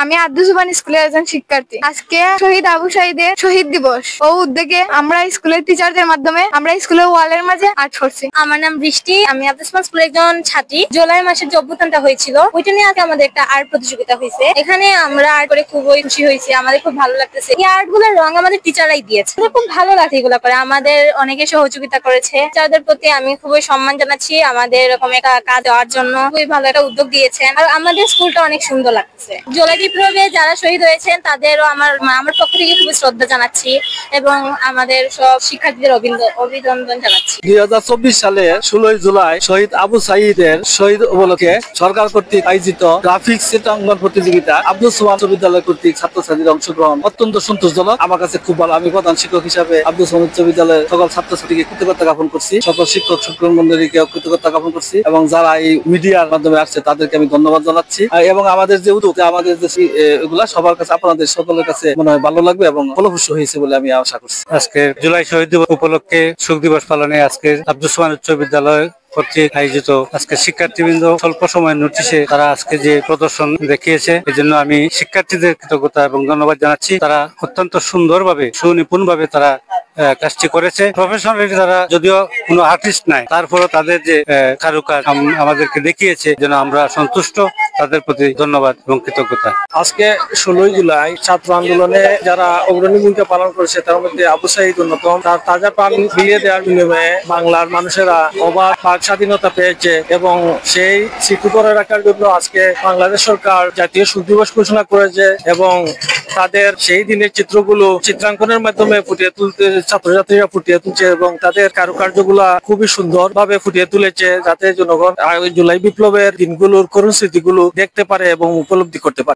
আমি আব্দুল সুবহান স্কুলের একজন শিক্ষার্থী। আজকে শহীদ আবু সাঈদের শহীদ দিবস ও উদ্যোগে আমরা স্কুলের টিচারদের মাধ্যমে আমরা স্কুলের ওয়ালের মাঝে আর্ট করছি। আমার নাম বৃষ্টি, আমি আব্দুল সুবহান স্কুলের একজন ছাত্রী। জুলাই মাসে যে অভ্যুত্থানটা হয়েছিল ওইটা নিয়ে আজকে আমাদের একটা আর্ট প্রতিযোগিতা হয়েছে। এখানে আমরা আর্ট করে খুবই খুশি হয়েছি, আমাদের খুব ভালো লাগতেছে। এই আর্ট গুলোর রং আমাদের টিচাররাই দিয়েছে, খুব ভালো লাগছে এগুলো করে। আমাদের অনেকে সহযোগিতা করেছে, টিচারদের প্রতি আমি খুবই সম্মান জানাচ্ছি। আমাদের এরকম একটা কাজ দেওয়ার জন্য খুবই ভালো একটা উদ্যোগ দিয়েছেন, আর আমাদের স্কুলটা অনেক সুন্দর লাগছে। জুলাই বিপ্লবে যারা শহীদ হয়েছেন তাদেরও আমার পক্ষ থেকে খুবই শ্রদ্ধা জানাচ্ছি এবং আমাদের সব শিক্ষার্থীদের অভিনন্দন জানাচ্ছি। 2024 সালে 16 জুলাই শহীদ আবু সাঈদের শহীদ উপলক্ষে সরকার কর্তৃক আয়োজিত গ্রাফিক্স চিত্রাঙ্কন প্রতিযোগিতা আব্দুল সুবহান উচ্চ বিদ্যালয় কর্তৃক ছাত্রছাত্রীদের অংশগ্রহণ অত্যন্ত সন্তোষজনক। আমার কাছে খুব ভালো। আমি প্রধান শিক্ষক হিসাবে আব্দুল সুবহান উচ্চ বিদ্যালয়ের সকল ছাত্রছাত্রীকে কৃতজ্ঞতা জ্ঞাপন করছি, সকল শিক্ষক শিক্ষক মন্ডলীকে কৃতজ্ঞতা জ্ঞাপন করছি এবং যারা এই মিডিয়ার মাধ্যমে আসছে তাদেরকে আমি ধন্যবাদ জানাচ্ছি। এবং আমাদের যে উদ্যোগ, আমাদের যে এগুলা সবার কাছে, আপনাদের সকলের কাছে মনে হয় ভালো লাগবে এবং ফলপ্রসূ হয়েছে বলে আমি আশা করছি। আজকে জুলাই শহীদ দিবস উপলক্ষে শোক দিবস পালনে আজকে আব্দুল সুবহান উচ্চ বিদ্যালয় কর্তৃক আয়োজিত আজকে শিক্ষার্থীবৃন্দ স্বল্প সময়ের নোটিশে তারা আজকে যে প্রদর্শন দেখিয়েছে, এই জন্য আমি শিক্ষার্থীদের কৃতজ্ঞতা এবং ধন্যবাদ জানাচ্ছি। তারা অত্যন্ত সুন্দরভাবে সুনিপুণ ভাবে তারা কাজটি করেছে। প্রফেশনালি তারা যদিও কোনো আর্টিস্ট নাই, তারপরও তাদের যে কারুকাজ আমাদেরকে দেখিয়েছে, যেন আমরা সন্তুষ্ট। তাদের প্রতি ধন্যবাদ এবং কৃতজ্ঞতা। আজকে 16 জুলাই ছাত্র আন্দোলনে যারা অগ্রণী ভূমিকা পালন করেছে তার মধ্যে আবু সাঈদ অন্যতম। তার তাজা প্রাণ বিলিয়ে দেওয়ার বিনিময়ে বাংলার মানুষেরা অবাধ বাক স্বাধীনতা পেয়েছে এবং সেই স্মৃতি করে রাখার জন্য আজকে বাংলাদেশ সরকার জাতীয় শোক দিবস ঘোষণা করেছে এবং তাদের সেই দিনের চিত্রগুলো চিত্রাঙ্কনের মাধ্যমে ফুটিয়ে তুলতে ছাত্রছাত্রীরা ফুটিয়ে তুলছে এবং তাদের কারুকার্যগুলা খুবই সুন্দর ভাবে ফুটিয়ে তুলেছে, যাতে জনগণ জুলাই বিপ্লবের দিনগুলোর করুণ স্মৃতিগুলো দেখতে পারে এবং উপলব্ধি করতে পারে।